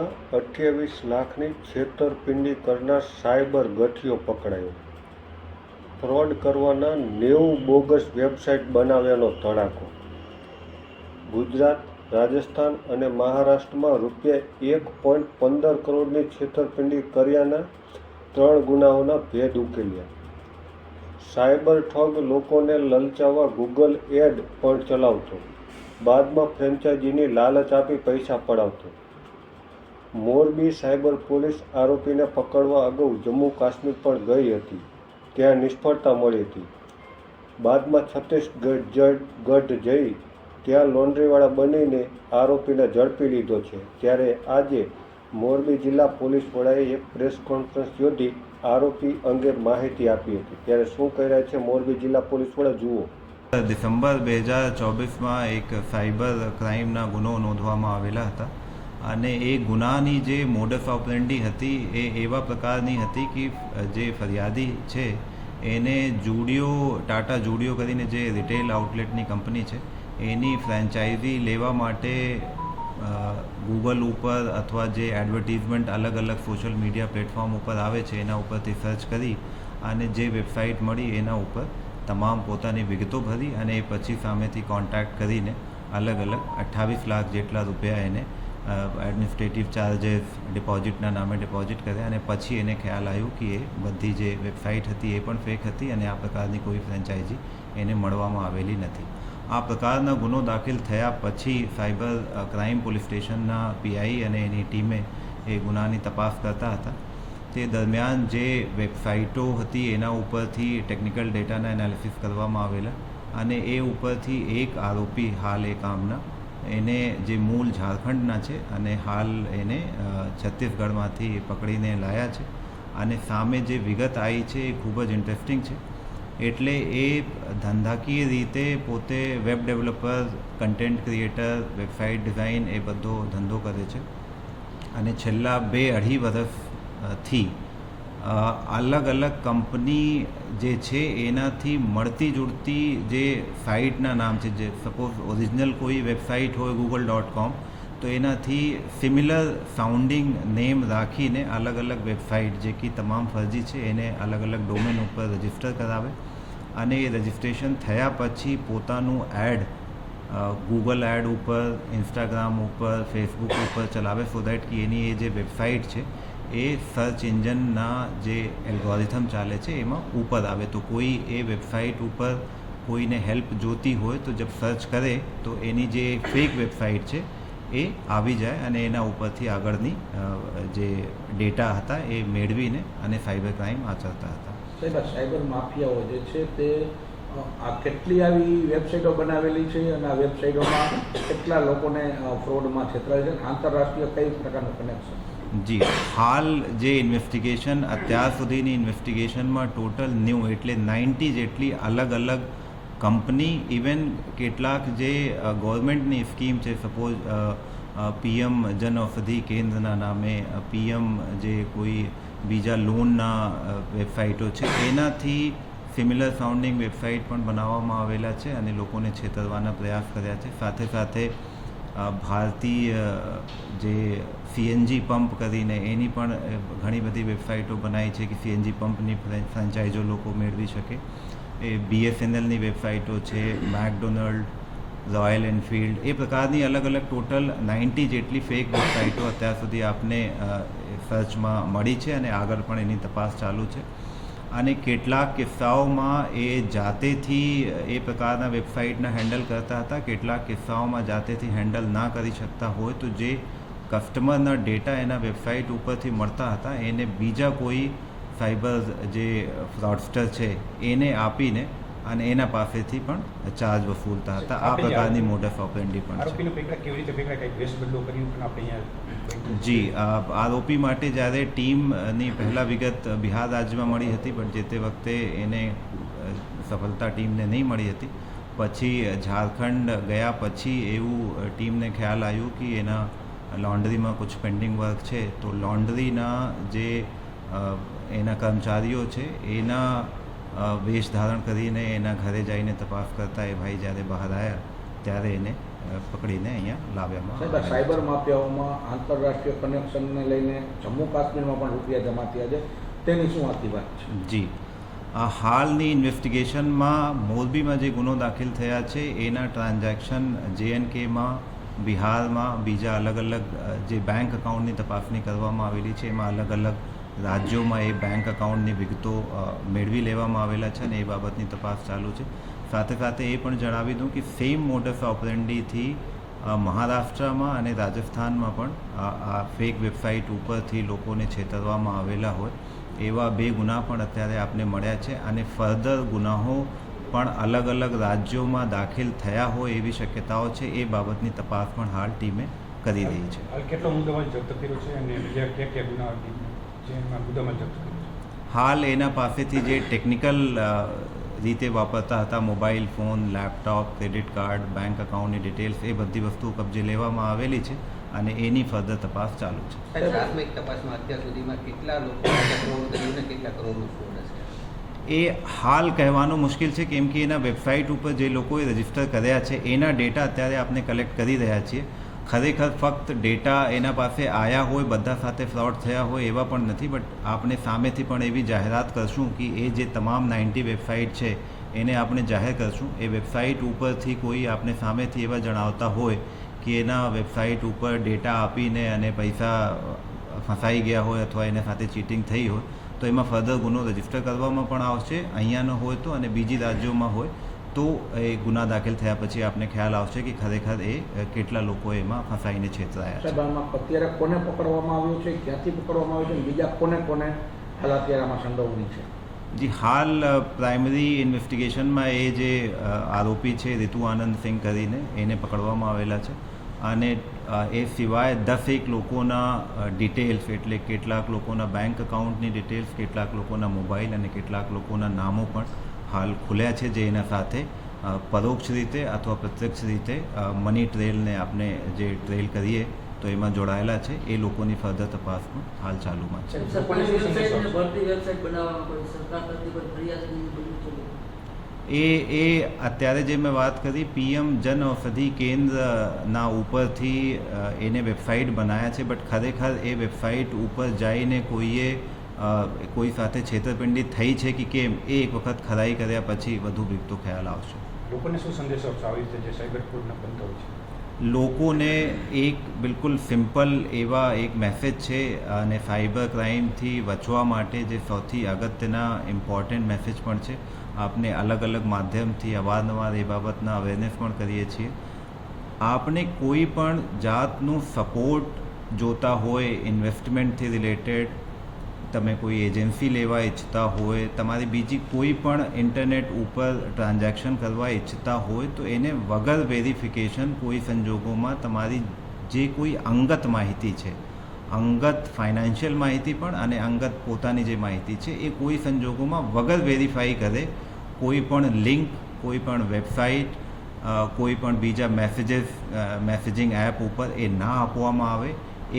રૂપિયાના 28 લાખની છેતરપિંડી કરનાર સાયબર ગઠિયો પકડાયો. ફ્રોડ કરવાના 90 બોગસ વેબસાઇટ બનાવ્યાનો ધડાકો. ગુજરાત, રાજસ્થાન અને મહારાષ્ટ્રમાં ₹1.15 કરોડની છેતરપિંડી કર્યાના 3 ગુનાઓના ભેદ ઉકેલ્યા. સાયબર ઠગ લોકોને લલચાવવા ગૂગલ એડ પણ ચલાવતો, બાદમાં ફ્રેન્ચાઇઝીની લાલચ આપી પૈસા પડાવતો. મોરબી સાયબર પોલીસ આરોપીને પકડવા અગાઉ જમ્મુ કાશ્મીર પણ ગઈ હતી, ત્યાં નિષ્ફળતા મળી હતી. બાદમાં છત્તીસગઢ જઈ ત્યાં લોન્ડ્રીવાળા બનીને આરોપીને ઝડપી લીધો છે. ત્યારે આજે મોરબી જિલ્લા પોલીસ વડાએ એક પ્રેસ કોન્ફરન્સ યોજી આરોપી અંગે માહિતી આપી હતી. ત્યારે શું કહી રહ્યા છે મોરબી જિલ્લા પોલીસ વડા, જુઓ. ડિસેમ્બર 2024માં એક સાયબર ક્રાઇમના ગુનો નોંધવામાં આવેલા હતા અને એ ગુનાની જે મોડસ ઓપરેન્ડી હતી એ એવા પ્રકારની હતી કે જે ફરિયાદી છે એને ટાટા જુડિયો કરીને જે રિટેલ આઉટલેટની કંપની છે એની ફ્રેન્ચાઇઝી લેવા માટે ગૂગલ ઉપર અથવા જે એડવર્ટિઝમેન્ટ અલગ અલગ સોશિયલ મીડિયા પ્લેટફોર્મ ઉપર આવે છે એના ઉપરથી સર્ચ કરી અને જે વેબસાઇટ મળી એના ઉપર તમામ પોતાની વિગતો ભરી અને એ પછી સામેથી કોન્ટેક્ટ કરીને અલગ અલગ 28 લાખ જેટલા રૂપિયા એને એડમિનિસ્ટ્રેટિવ ચાર્જિસ ડિપોઝિટના નામે ડિપોઝિટ કર્યા અને પછી એને ખ્યાલ આવ્યું કે એ બધી જે વેબસાઇટ હતી એ પણ ફેક હતી અને આ પ્રકારની કોઈ ફ્રેન્ચાઇઝી એને મળવામાં આવેલી નથી. આ પ્રકારના ગુનો દાખલ થયા પછી સાયબર ક્રાઇમ પોલીસ સ્ટેશનના પીઆઈ અને એની ટીમે એ ગુનાની તપાસ કરતા હતા. તે દરમિયાન જે વેબસાઇટો હતી એના ઉપરથી ટેકનિકલ ડેટાના એનાલિસિસ કરવામાં આવેલા અને એ ઉપરથી એક આરોપી હાલ એ કામના એને જે મૂળ ઝારખંડના છે અને હાલ એને છત્તીસગઢમાંથી પકડીને લાયા છે અને સામે જે વિગત આવી છે એ ખૂબ જ ઇન્ટરેસ્ટિંગ છે. એટલે એ ધંધાકીય રીતે પોતે web developer, content creator, website design એ બધો ધંધો કરે છે અને છેલ્લા 2-2.5 વર્ષથી અલગ અલગ કંપની જે છે એનાથી મળતી જુડતી જે સાઇટના નામ છે, જે સપોઝ ઓરિજિનલ કોઈ વેબસાઇટ હોય google.com તો એનાથી સિમિલર સાઉન્ડિંગ નેમ રાખીને અલગ અલગ વેબસાઇટ જે કે તમામ ફરજી છે એને અલગ અલગ ડોમેન ઉપર રજિસ્ટર કરાવે અને એ રજિસ્ટ્રેશન થયા પછી પોતાનું એડ ગૂગલ એડ ઉપર, ઇન્સ્ટાગ્રામ ઉપર, ફેસબુક ઉપર ચલાવે સો દેટ કે એની એ જે વેબસાઇટ છે એ સર્ચ એન્જિનના જે એલ્ગોરિથમ ચાલે છે એમાં ઉપર આવે. તો કોઈ એ વેબસાઇટ ઉપર કોઈને હેલ્પ જોતી હોય તો જબ સર્ચ કરે તો એની જે ફેક વેબસાઇટ છે એ આવી જાય અને એના ઉપરથી આગળની જે ડેટા હતા એ મેળવીને અને સાયબર ક્રાઇમ આચરતા હતા. સાયબર માફિયાઓ જે છે તે આ કેટલી આવી વેબસાઇટો બનાવેલી છે અને આ વેબસાઇટોમાં કેટલા લોકોને ફ્રોડમાં છેતરાય છે, આંતરરાષ્ટ્રીય કઈ પ્રકારનું કનેક્શન? જી, હાલ જે ઇન્વેસ્ટિગેશન અત્યાર સુધીની ઇન્વેસ્ટિગેશનમાં ટોટલ 90 એટલે 90 જેટલી અલગ અલગ કંપની, ઇવન કેટલાક જે ગવર્મેન્ટની સ્કીમ છે, સપોઝ પીએમ જન ઔષધિ કેન્દ્રના નામે પીએમ જે કોઈ બીજા લોનના વેબસાઇટો છે એનાથી સિમિલર સાઉન્ડિંગ વેબસાઇટ પણ બનાવવામાં આવેલા છે અને લોકોને છેતરવાના પ્રયાસ કર્યા છે. સાથે સાથે ભારતીય જે સીએનજી પંપ કરીને એની પણ ઘણી બધી વેબસાઇટો બનાવી છે કે સીએનજી પંપની ફ્રેન્ચાઇઝો લોકો મેળવી શકે. એ BSNLની વેબસાઇટો છે, મેકડોનલ્ડ, રોયલ એનફિલ્ડ, એ પ્રકારની અલગ અલગ ટોટલ 90 જેટલી ફેક વેબસાઇટો અત્યાર સુધી આપને સર્ચમાં મળી છે અને આગળ પણ એની તપાસ ચાલુ છે. અને કેટલાક કિસ્સાઓમાં એ જાતેથી એ પ્રકારના વેબસાઇટના હેન્ડલ કરતા હતા, કેટલાક કિસ્સાઓમાં જાતેથી હેન્ડલ ના કરી શકતા હોય તો જે કસ્ટમરના ડેટા એના વેબસાઇટ ઉપરથી મળતા હતા એને બીજા કોઈ સાયબર જે ફ્રોડસ્ટર છે એને આપીને અને એના પાસેથી પણ ચાર્જ વસૂલતા હતા. આ પ્રકારની મોડસ ઓપરેન્ડી પણ છે. જી, આરોપી માટે જ્યારે ટીમની પહેલાં વિગત બિહાર રાજ્યમાં મળી હતી પણ જે તે વખતે એને સફળતા ટીમને નહીં મળી હતી. પછી ઝારખંડ ગયા પછી એવું ટીમને ખ્યાલ આવ્યું કે એના લોન્ડ્રીમાં કુછ પેન્ડિંગ વર્ક છે તો લોન્ડ્રીના જે એના કર્મચારીઓ છે એના વેશ ધારણ કરીને એના ઘરે જઈને તપાસ કરતા એ ભાઈ જ્યારે બહાર આવ્યા ત્યારે એને પકડીને અહીંયા લાવ્યામાં સાહેબ, આ આવેલા છે. સાયબર માફિયાઓમાં આંતરરાષ્ટ્રીય કનેક્શનને લઈને જમ્મુ કાશ્મીરમાં પણ રૂપિયા જમા થયા છે, તેની શું આખી વાત છે? જી, આ હાલની ઇન્વેસ્ટિગેશનમાં મોરબીમાં જે ગુનો દાખલ થયા છે એના ટ્રાન્ઝેક્શન JNKમાં, બિહારમાં, બીજા અલગ અલગ જે બેંક એકાઉન્ટની તપાસણી કરવામાં આવેલી છે એમાં અલગ અલગ રાજ્યોમાં એ બેંક એકાઉન્ટની વિગતો મેળવી લેવામાં આવેલા છે અને એ બાબતની તપાસ ચાલુ છે. સાથે સાથે એ પણ જણાવી દઉં કે સેમ મોડસ ઓપરેન્ડીથી મહારાષ્ટ્રમાં અને રાજસ્થાનમાં પણ આ ફેક વેબસાઇટ ઉપરથી લોકોને છેતરવામાં આવેલા હોય એવા 2 ગુના પણ અત્યારે આપને મળ્યા છે અને ફર્ધર ગુનાઓ પણ અલગ અલગ રાજ્યોમાં દાખલ થયા હોય એવી શક્યતાઓ છે. એ બાબતની તપાસ પણ હાલ ટીમે કરી રહી છે. હાલ કેટલો મુદ્દામાલ જપ્ત કર્યો છે અને બીજા કયા ગુના છે એમાં મુદ્દામાલ જપ્ત કર્યો છે? હાલ એના પાસેથી જે ટેકનિકલ રીતે વાપરતા હતા mobile phone, laptop, credit card, bank એકાઉન્ટની ડિટેલ્સ, એ બધી વસ્તુઓ કબજે લેવામાં આવેલી છે અને એની ફર્ધર તપાસ ચાલુ છે. પ્રાથમિક તપાસમાં અત્યાર સુધીમાં કેટલા લોકો ફ્રોડ કર્યું ને કેટલા કરોડનું ફ્રોડ હશે? એ હાલ કહેવાનું મુશ્કેલ છે કેમ કે એના વેબસાઇટ ઉપર જે લોકોએ રજીસ્ટર કર્યા છે એના ડેટા અત્યારે આપણે કલેક્ટ કરી રહ્યા છીએ. ખરેખર ફક્ત ડેટા એના પાસે આવ્યા હોય, બધા સાથે ફ્રોડ થયા હોય એવા પણ નથી, બટ આપણે સામેથી પણ એવી જાહેરાત કરશું કે એ જે તમામ 90 વેબસાઇટ છે એને આપણે જાહેર કરશું. એ વેબસાઇટ ઉપરથી કોઈ આપણે સામેથી એવા જણાવતા હોય કે એના વેબસાઇટ ઉપર ડેટા આપીને અને પૈસા ફસાઈ ગયા હોય અથવા એના સાથે ચીટિંગ થઈ હોય તો એમાં ફર્ધર ગુનો રજીસ્ટર કરવામાં પણ આવશે. અહીંયાનો હોય તો અને બીજી રાજ્યોમાં હોય તો એ ગુના દાખલ થયા પછી આપને ખ્યાલ આવશે કે ખરેખર એ કેટલા લોકો એમાં ફસાઈને છેતરાયા છે. સાહેબ, આમાં અત્યારે કોને પકડવામાં આવ્યું છે, ક્યાંથી પકડવામાં આવ્યું છે અને બીજા કોને કોને હાલ અત્યારે આમાં સંડોવણી છે? જી, હાલ પ્રાઇમરી ઇન્વેસ્ટિગેશનમાં એ જે આરોપી છે રીતુ આનંદ સિંહ કરીને એને પકડવામાં આવેલા છે અને એ સિવાય 10 લોકોના ડિટેલ્સ એટલે કેટલાક લોકોના બેંક એકાઉન્ટની ડિટેલ્સ, કેટલાક લોકોના મોબાઈલ અને કેટલાક લોકોના નામો પણ હાલ ખુલ્યા છે જે એના સાથે પરોક્ષ રીતે અથવા પ્રત્યક્ષ રીતે મની ટ્રેલને આપણે જે ટ્રેલ કરીએ તો એમાં જોડાયેલા છે એ લોકોની ફર્ધર તપાસ પણ હાલ ચાલુમાં છે. એ અત્યારે જે મેં વાત કરી PM જન ઔષધિ કેન્દ્રના ઉપરથી એને વેબસાઇટ બનાવ્યા છે, બટ ખરેખર એ વેબસાઇટ ઉપર જઈને કોઈ સાથે છેતરપિંડી થઈ છે કે કેમ એ એક વખત ખરાઈ કર્યા પછી વધુ વિગતો ખ્યાલ આવશે. લોકોને શું સંદેશો આપશો આવી રીતે જે સાયબર ફ્રોડના બનતા હોય છે? લોકોને એક બિલકુલ સિમ્પલ એવા એક મેસેજ છે અને સાયબર ક્રાઇમથી બચવા માટે જે સૌથી અગત્યના ઇમ્પોર્ટન્ટ મેસેજ પણ છે. આપને અલગ અલગ માધ્યમથી અવારનવાર એ બાબતના અવેરનેસ પણ કરીએ છીએ. આપને કોઈ પણ જાતનું સપોર્ટ જોતા હોય ઇન્વેસ્ટમેન્ટથી રિલેટેડ, તમે કોઈ એજન્સી લેવા ઈચ્છતા હોય, તમારી બીજી કોઈ પણ ઇન્ટરનેટ ઉપર ટ્રાન્ઝેક્શન કરવા ઈચ્છતા હોય તો એને વગર વેરિફિકેશન કોઈ સંજોગોમાં તમારી જે કોઈ અંગત માહિતી છે, અંગત ફાઇનાન્શિયલ માહિતી પણ અને અંગત પોતાની જે માહિતી છે એ કોઈ સંજોગોમાં વગર વેરીફાઈ કરે કોઈ પણ લિંક, કોઈ પણ વેબસાઇટ, કોઈ પણ બીજા મેસેજિંગ એપ ઉપર એ ના આપવામાં આવે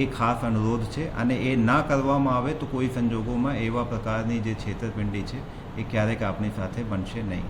એ ખાસ અનુરોધ છે. અને એ ના કરવામાં આવે તો કોઈ સંજોગોમાં એવા પ્રકારની જે છેતરપિંડી છે એ ક્યારેક આપણી સાથે બનશે નહીં.